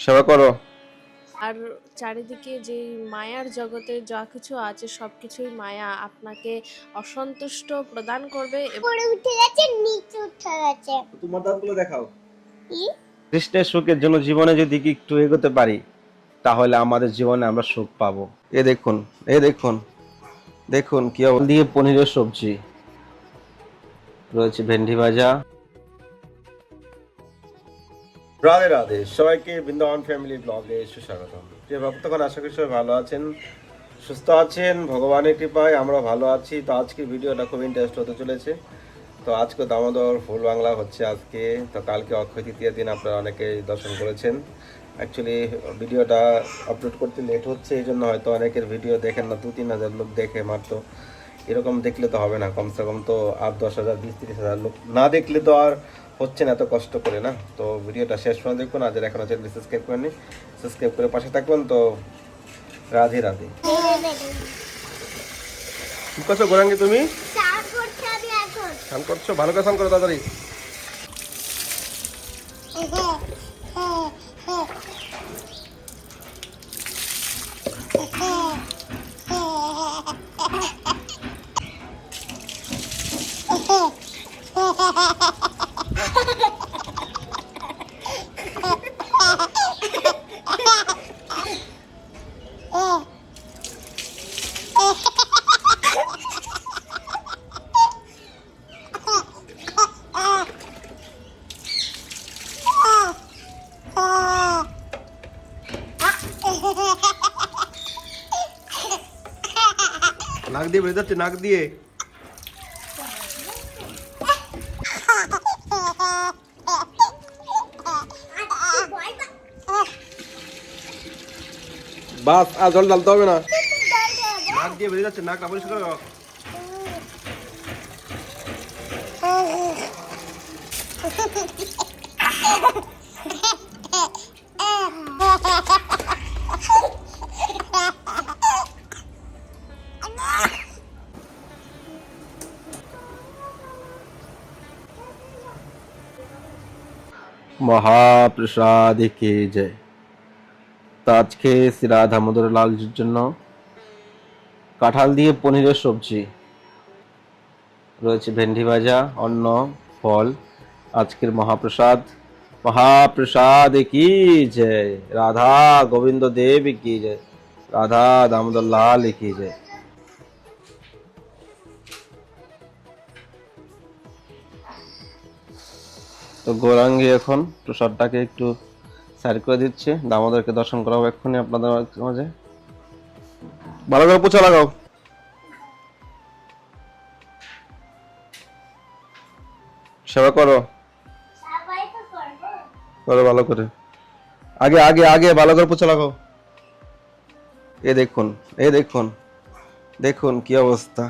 সেবা করো। আর চারিদিকে যে মায়ার জগতে যা কিছু আছে সবকিছুই মায়া আপনাকে অসন্তুষ্ট প্রদান করবে উপরে উঠে গেছে নিচে উঠে গেছে। তোমার দাঁতগুলো দেখাও। কি? কৃষ্ণের সুখের জন্য জীবনে যদি একটু এগোতে পারি তাহলে আমাদের জীবনে আমরা সুখ পাবো। এ দেখুন, এ দেখুন, দেখুন কি দিয়ে পনিরের সবজি রয়েছে, ভেন্ডি ভাজা। রাধে রাধে, সবাইকে বৃন্দাবন ফ্যামিলি ব্লগে সুস্বাগতম। প্রিয় ভক্তগণ, আশা করি সবাই ভালো আছেন, সুস্থ আছেন, ভগবানের কৃপায় আমরা ভালো আছি। তো আজকের ভিডিওটা খুব ইন্টারেস্ট হতে চলেছে। তো আজকে দামোদর ফুল বাংলা হচ্ছে আজকে। তো কালকে অক্ষয় তৃতীয়ার দিন আপনারা অনেকেই দর্শন করেছেন। অ্যাকচুয়ালি ভিডিওটা আপলোড করতে লেট হচ্ছে, এই জন্য হয়তো অনেকের ভিডিও দেখেন না, 2-3 হাজার লোক দেখে মাত্র। এরকম দেখলে তো হবে না, কমসে কম তো 8-10 হাজার, 20-30 হাজার লোক না দেখলে তো আর হচ্ছে না এত কষ্ট করে, না? তো ভিডিওটা শেষ পর্যন্ত দেখুন। আর যারা এখনো চ্যানেলটি সাবস্ক্রাইব করেননি, সাবস্ক্রাইব করে পাশে থাকবেন। তো রাধে রাধে। কি করছো গোরাঙ্গি তুমি? স্নান করতে হবে এখন। স্নান করছো? ভালো করে স্নান করো তাড়াতাড়ি। নাক দিয়ে বেরিয়ে যাচ্ছে, নাক দিয়ে। বাস, আর জল ঢালতে হবে না। নাক দিয়ে বেরিয়ে যাচ্ছে, নাকটা পরিষ্কার করো। মহাপ্রসাদ কে জয়। তো আজকে শ্রী রাধা দামোদর লালজির জন্য কাঁঠাল দিয়ে পনিরের সবজি রয়েছে, ভেন্ডি ভাজা, অন্ন, ফল। আজকের মহাপ্রসাদ, মহাপ্রসাদ কি জয়। রাধা গোবিন্দ দেব কি জয়। রাধা দামোদর লাল কি জয়। তো গৌরাঙ্গী এখন প্রসাদটাকে একটু সাইড করে দিচ্ছে। দামোদরকে দর্শন করাবো এক্ষুনি আপনাদের মাঝে। ভালো করে পোছা লাগাও। সেবা করো, সবাই তো করবো। করো ভালো করে। আগে আগে আগে ভালো করে পোছা লাগাও। এ দেখুন, এ দেখুন, দেখুন কি অবস্থা।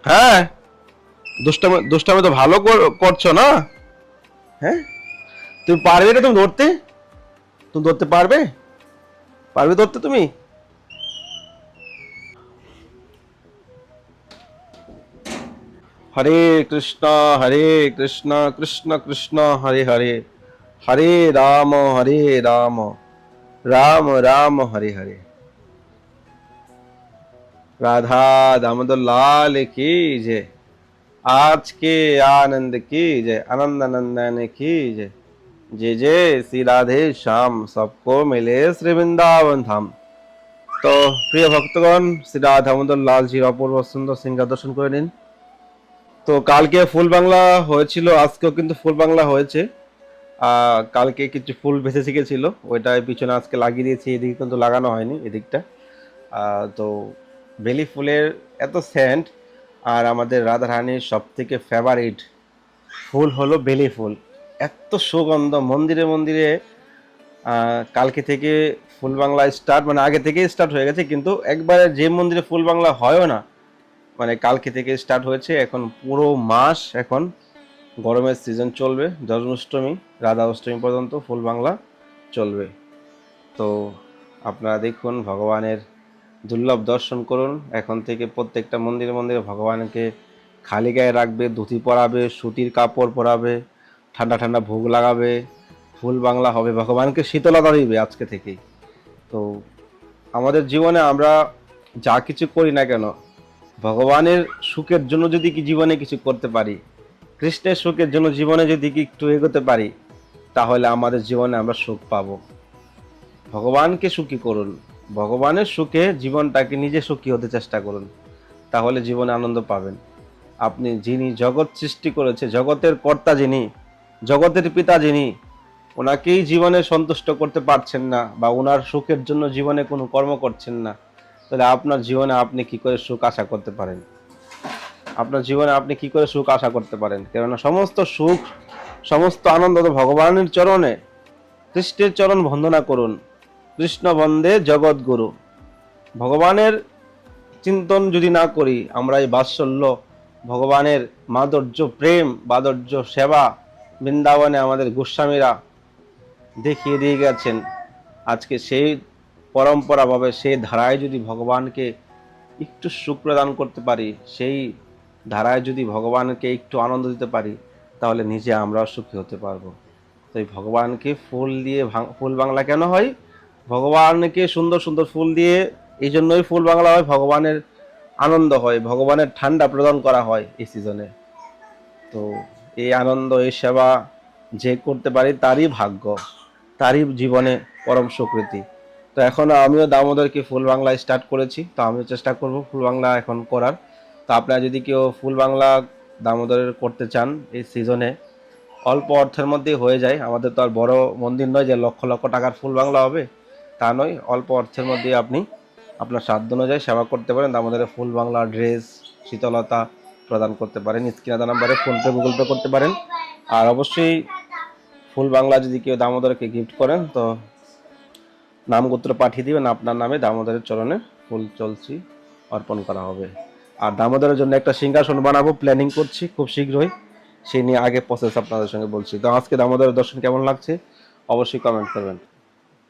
হ্যাঁ, দুষ্টামি দুষ্টামি তো ভালো করছো না? হ্যাঁ, তুমি পারবে এটা? তুমি ধরতে, তুমি ধরতে পারবে? পারবে ধরতে তুমি? হরে কৃষ্ণ, হরে কৃষ্ণ, কৃষ্ণ কৃষ্ণ হরে হরে, হরে রাম, হরে রাম, রাম রাম হরে হরে। राधा दामोदर लाल की जय। आज के आनंद की जय, आनंद नंदन की जय। जय जय श्री राधे श्याम, सबको मिले श्री वृंदावन धाम। তো প্রিয় ভক্তগণ, শ্রী রাধা দামোদর লালজির অপূর্ব সুন্দর সিংহার দর্শন করে নিন। তো কালকে ফুল বাংলা হয়েছিল, আজকেও কিন্তু ফুল বাংলা হয়েছে। কালকে কিছু ফুল ভেসে শিখেছিল, ওইটা পিছনে আজকে লাগিয়ে দিয়েছি, এদিকে কিন্তু লাগানো হয়নি এদিকটা। তো বেলি ফুলের এত সেন্ট, আর আমাদের রাধারানীর সব থেকে ফেভারিট ফুল হলো বেলি ফুল। এত সুগন্ধ, মন্দিরে মন্দিরে কালকে থেকে ফুল বাংলা স্টার্ট, মানে আগে থেকেই স্টার্ট হয়ে গেছে, কিন্তু একবারে যে মন্দিরে ফুল বাংলা হয়ও না, মানে কালকে থেকে স্টার্ট হয়েছে। এখন পুরো মাস এখন গরমের সিজন চলবে, জন্মাষ্টমী রাধা অষ্টমী পর্যন্ত ফুল বাংলা চলবে। তো আপনারা দেখুন, ভগবানের দুর্লভ দর্শন করুন। এখন থেকে প্রত্যেকটা মন্দিরে মন্দিরে ভগবানকে খালি গায়ে রাখবে, ধুতি পরাবে, সুতির কাপড় পরাবে, ঠান্ডা ঠান্ডা ভোগ লাগাবে, ফুল বাংলা হবে, ভগবানকে শীতলতা দিবে আজকে থেকেই। তো আমাদের জীবনে আমরা যা কিছু করি না কেন, ভগবানের সুখের জন্য যদি কি জীবনে কিছু করতে পারি, কৃষ্ণের সুখের জন্য জীবনে যদি কি একটু এগোতে পারি, তাহলে আমাদের জীবনে আমরা সুখ পাবো। ভগবানকে সুখী করুন, ভগবানের সুখে জীবনটাকে নিজে সুখী হতে চেষ্টা করুন, তাহলে জীবনে আনন্দ পাবেন। আপনি যিনি জগৎ সৃষ্টি করেছে, জগতের কর্তা যিনি, জগতের পিতা যিনি, ওনাকেই জীবনে সন্তুষ্ট করতে পারছেন না, বা ওনার সুখের জন্য জীবনে কোনো কর্ম করছেন না, তাহলে আপনার জীবনে আপনি কি করে সুখ আশা করতে পারেন? আপনার জীবনে আপনি কি করে সুখ আশা করতে পারেন? কেননা সমস্ত সুখ, সমস্ত আনন্দ তো ভগবানের চরণে। কৃষ্ণের চরণ বন্দনা করুন, কৃষ্ণ বন্দে জগৎ গুরু। ভগবানের চিন্তন যদি না করি, আমরা এই বাৎসল্য, ভগবানের মাধুর্য প্রেম, মাধুর্য সেবা, বৃন্দাবনে আমাদের গোস্বামীরা দেখিয়ে দিয়ে গেছেন, আজকে সেই পরম্পরাভাবে সেই ধারায় যদি ভগবানকে একটু সুখ প্রদান করতে পারি, সেই ধারায় যদি ভগবানকে একটু আনন্দ দিতে পারি, তাহলে নিজে আমরাও সুখী হতে পারবো। তো এই ভগবানকে ফুল দিয়ে ফুল বাংলা কেন হয়? ভগবানকে সুন্দর সুন্দর ফুল দিয়ে এই জন্যই ফুল বাংলা হয়, ভগবানের আনন্দ হয়, ভগবানের ঠান্ডা প্রদান করা হয় এই সিজনে। তো এই আনন্দ, এই সেবা যে করতে পারি তারই ভাগ্য, তারই জীবনে পরম সুকৃতি। তো এখন আমিও দামোদরকে ফুল বাংলা স্টার্ট করেছি, তো আমিও চেষ্টা করব ফুল বাংলা এখন করার। তো আপনারা যদি কেউ ফুল বাংলা দামোদরের করতে চান এই সিজনে, অল্প অর্থের মধ্যেই হয়ে যায়। আমাদের তো আর বড় মন্দির নয় যে লক্ষ লক্ষ টাকার ফুল বাংলা হবে, তা নয়। অল্প অর্থের মধ্যে আপনি আপনার সাধ্য অনুযায়ী সেবা করতে পারেন, দামোদরের ফুল বাংলা ড্রেস, শীতলতা প্রদান করতে পারেন। স্ক্রিনে দেওয়া নাম্বারে ফোনপে, গুগল পে করতে পারেন। আর অবশ্যই ফুল বাংলা যদি কেউ দামোদরকে গিফট করেন, তো নামগোত্র পাঠিয়ে দিবেন, আপনার নামে দামোদরের চরণে ফুল চলছি অর্পণ করা হবে। আর দামোদরের জন্য একটা সিংহাসন বানাবো, প্ল্যানিং করছি খুব শীঘ্রই, সেই নিয়ে আগে প্রসেস আপনাদের সঙ্গে বলছি। তো আজকে দামোদরের দর্শন কেমন লাগছে অবশ্যই কমেন্ট করবেন।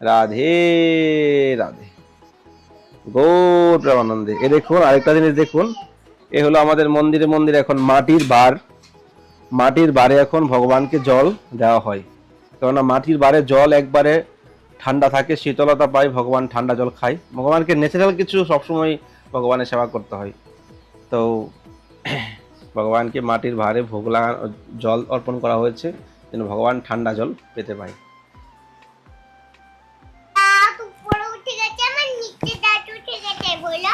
রাধে রাধে, গৌর প্রেমানন্দে। এ দেখুন আরেকটা জিনিস দেখুন, এ হলো আমাদের মন্দিরে মন্দিরে এখন মাটির বার, মাটির বারে এখন ভগবানকে জল দেওয়া হয়। কেননা মাটির বারে জল একবারে ঠান্ডা থাকে, শীতলতা পায়, ভগবান ঠান্ডা জল খায়। ভগবানকে ন্যাচারাল কিছু সবসময় ভগবানের সেবা করতে হয়। তো ভগবানকে মাটির ভারে ভোগ জল অর্পণ করা হয়েছে, যেন ভগবান ঠান্ডা জল পেতে পায়। দাঁত উপরে উঠে গেছে, আমার নিচে দাঁত উঠে গেছে। বলো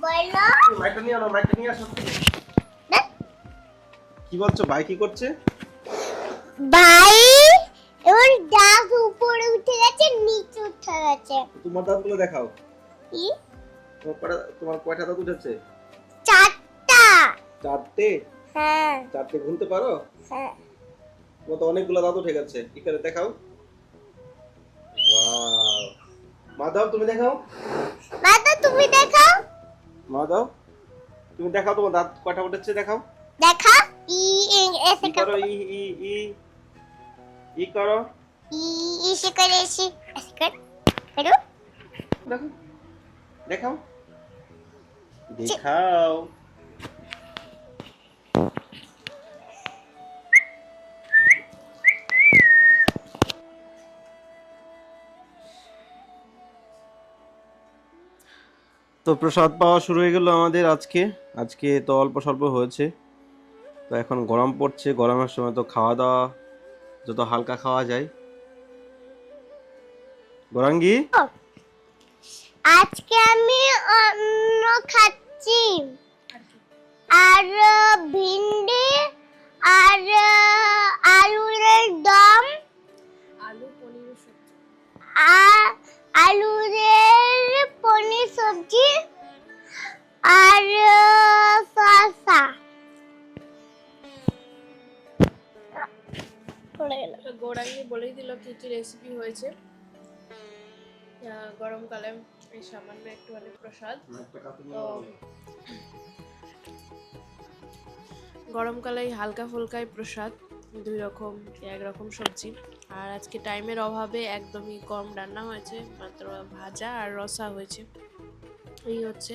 বলো মাইকটা নিয়ে আনো, মাইকটা নিয়ে আসো। কি বলছো? ভাই কি করছে? ভাই ওর দাঁত উপরে উঠে গেছে, নিচে উঠে গেছে। তোমার দাঁতগুলো দেখাও। কি? তোমার কয়টা দাঁত উঠেছে? চারটা। চারটে? হ্যাঁ চারটে গুনতে পারো? হ্যাঁ। তোমার তো অনেকগুলো দাঁত উঠে গেছে, কি করে দেখাও। ওয়াও, মাধব তুমি দেখাও। মাতা তুমি দেখাও। মাধব তুমি দেখাও, তোমার দাঁত কয়টা উঠেছে দেখাও। দেখা। ই এসে ই করো, ই ই ই ই করো। এসে করে এসে এসে কর করো। দেখো, দেখাও দেখাও। তো প্রসাদ পাওয়া শুরু হয়ে গেল আমাদের আজকে। আজকে তো অল্প স্বল্প হয়েছে, তো এখন গরম পড়ছে, গরমের সময় তো খাওয়া দাওয়া যত হালকা খাওয়া যায়। গৌরাঙ্গী, আজকে আমি অন্ন খাচ্ছি, আর ভিন্ডি, আর আলুর দম, আলু পনির সবজি। আর আলুর পনির সবজি, আর শসা। তো গৌরাঙ্গি বলেই দিল কি কি রেসিপি হয়েছে। গরমকালে এই সামান্য একটুখানি প্রসাদ। তো গরমকালে এই হালকা ফুলকাই প্রসাদ, 2 রকম 1 রকম সবজি। আর আজকে টাইমের অভাবে একদমই কম রান্না হয়েছে, মাত্র ভাজা আর রসা হয়েছে। এই হচ্ছে।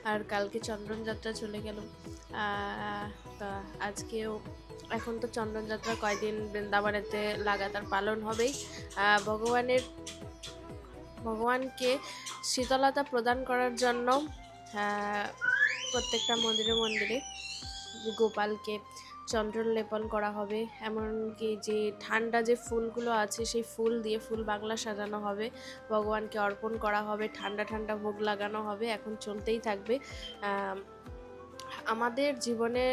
আর কালকে চন্দন যাত্রা চলে গেল। তা আজকেও এখন তো চন্দন যাত্রা কয়দিন বৃন্দাবনেতে লাগাতার পালন হবেই। ভগবানকে শীতলতা প্রদান করার জন্য প্রত্যেকটা মন্দিরে মন্দিরে গোপালকে চন্দন লেপন করা হবে। এমনকি যে ঠান্ডা যে ফুলগুলো আছে সেই ফুল দিয়ে ফুল বাংলা সাজানো হবে, ভগবানকে অর্পণ করা হবে, ঠান্ডা ঠান্ডা ভোগ লাগানো হবে, এখন চলতেই থাকবে। আমাদের জীবনে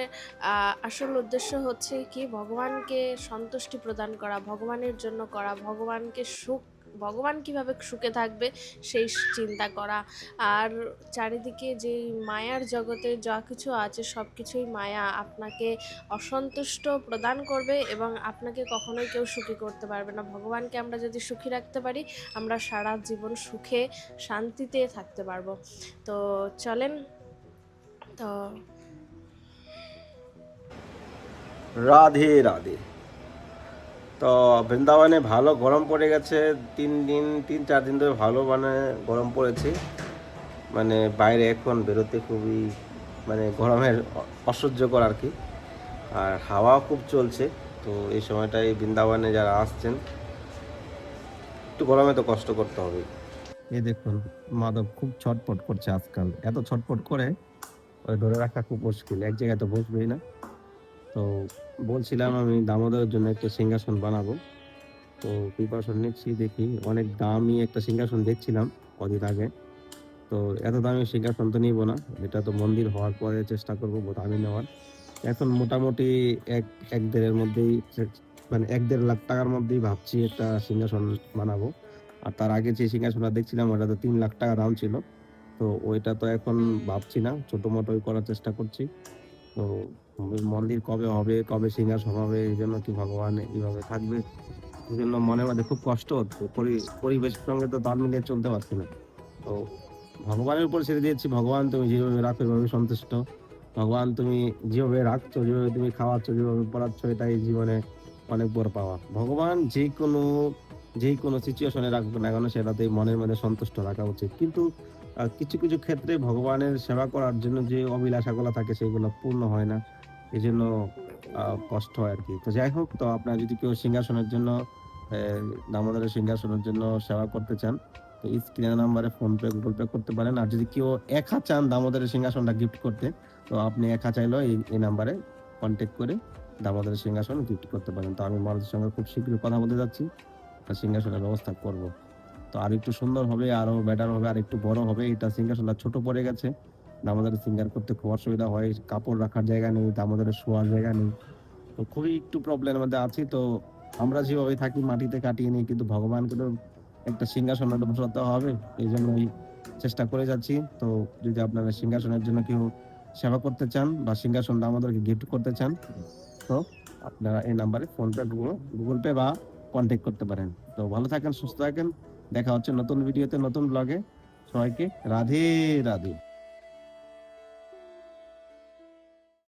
আসল উদ্দেশ্য হচ্ছে কি, ভগবানকে সন্তুষ্টি প্রদান করা, ভগবানের জন্য করা, ভগবান কিভাবে সুখে থাকবে সেই চিন্তা করা। আর চারিদিকে যেই মায়ার জগতে যা কিছু আছে সব কিছুই মায়া, আপনাকে অসন্তুষ্ট প্রদান করবে এবং আপনাকে কখনোই কেউ সুখী করতে পারবে না। ভগবানকে আমরা যদি সুখী রাখতে পারি, আমরা সারা জীবন সুখে শান্তিতে থাকতে পারবো। তো চলেন, তো রাধে রাধে। তো বৃন্দাবনে ভালো গরম পড়ে গেছে, 3-4 দিন ধরে ভালো মানে গরম পড়েছে। মানে বাইরে এখন বেরোতে খুবই মানে গরমের অসহ্যকর আর কি। আর হাওয়া খুব চলছে। তো এই সময়টায় বৃন্দাবনে যারা আসছেন একটু গরমে তো কষ্ট করতে হবে। এই দেখুন, মাধব খুব ছটফট করছে আজকাল, এত ছটফট করে ওই ধরে রাখা খুব মুশকিল, এক জায়গায় তো বসবেই না। তো বলছিলাম আমি দামোদরের জন্য একটা সিংহাসন বানাবো, তো প্রিপারেশন নিচ্ছি। দেখি, অনেক দামি একটা সিংহাসন দেখছিলাম কদিন আগে। তো এত দামি সিংহাসন তো নিব না, এটা তো মন্দির হওয়ার পরে চেষ্টা করবো দামি নেওয়ার। এখন মোটামুটি এক এক দেড়ের মধ্যেই মানে 1-1.5 লাখ টাকার মধ্যেই ভাবছি একটা সিংহাসন বানাবো। আর তার আগে যে সিংহাসনটা দেখছিলাম ওটা তো 3 লাখ টাকা দাম ছিল। তো ওইটা তো এখন ভাবছি না, ছোট মোটোই করার চেষ্টা করছি। তো মন্দির কবে হবে, কবে সিংহাসন হবে, এই জন্য কি ভগবান এইভাবে থাকবে, এই জন্য মনের মধ্যে খুব কষ্ট হচ্ছে। পরিবেশের সঙ্গে তো তাল মিলিয়ে চলতে পারছি না। তো ভগবানের উপর ছেড়ে দিয়েছি, ভগবান তুমি যেভাবে রাখো এভাবে সন্তুষ্ট। ভগবান তুমি যেভাবে রাখছো, যেভাবে তুমি খাওয়াচ্ছ, যেভাবে পড়াচ্ছ, এটাই জীবনে অনেক বড় পাওয়া। ভগবান যে কোনো সিচুয়েশনে রাখবে না কেন, সেটাতেই মনের মধ্যে সন্তুষ্ট রাখা উচিত। কিন্তু কিছু কিছু ক্ষেত্রে ভগবানের সেবা করার জন্য যে অভিলাষাগুলো থাকে সেগুলো পূর্ণ হয় না, এই জন্য কষ্ট হয় আর কি। তো যাই হোক, তো আপনারা যদি কেউ সিংহাসনের জন্য দামোদরের সিংহাসনের জন্য সেবা করতে চান, তো স্ক্রিনের নাম্বারে ফোনপে গুগল পে করতে পারেন। আর যদি কেউ একা চান দামোদরের সিংহাসনটা গিফট করতে, তো আপনি একা চাইলেও এই নাম্বারে কন্ট্যাক্ট করে দামোদরের সিংহাসন গিফট করতে পারেন। তো আমি মানুষের সঙ্গে খুব শীঘ্রই কথা বলতে যাচ্ছি, আর সিংহাসনের ব্যবস্থা করব। তো আর একটু সুন্দর হবে, আরো বেটার হবে, আর একটু বড় হবে। এটা সিংহাসনটা ছোট পড়ে গেছে, দামোদরের সিঙ্গার করতে খুব অসুবিধা হয়, কাপড় রাখার জায়গা নেই, দামোদরের শোয়ার জায়গা নেই। তো খুবই একটু প্রবলেমের মধ্যে আছি। তো আমরা যেভাবে থাকি মাটিতে কাটিয়ে নিই, কিন্তু ভগবানকে তো একটা সিংহাসনে বসাতে হবে, এই জন্যই চেষ্টা করে যাচ্ছি। তো যদি আপনারা সিংহাসনের জন্য কেউ সেবা করতে চান বা সিংহাসনটা আমাদেরকে গিফট করতে চান, তো আপনারা এই নাম্বারে ফোনপে গুগল পে বা কন্ট্যাক্ট করতে পারেন। তো ভালো থাকেন, সুস্থ থাকেন, দেখা হচ্ছে নতুন ভিডিওতে, নতুন ব্লগে। সবাইকে রাধে রাধে।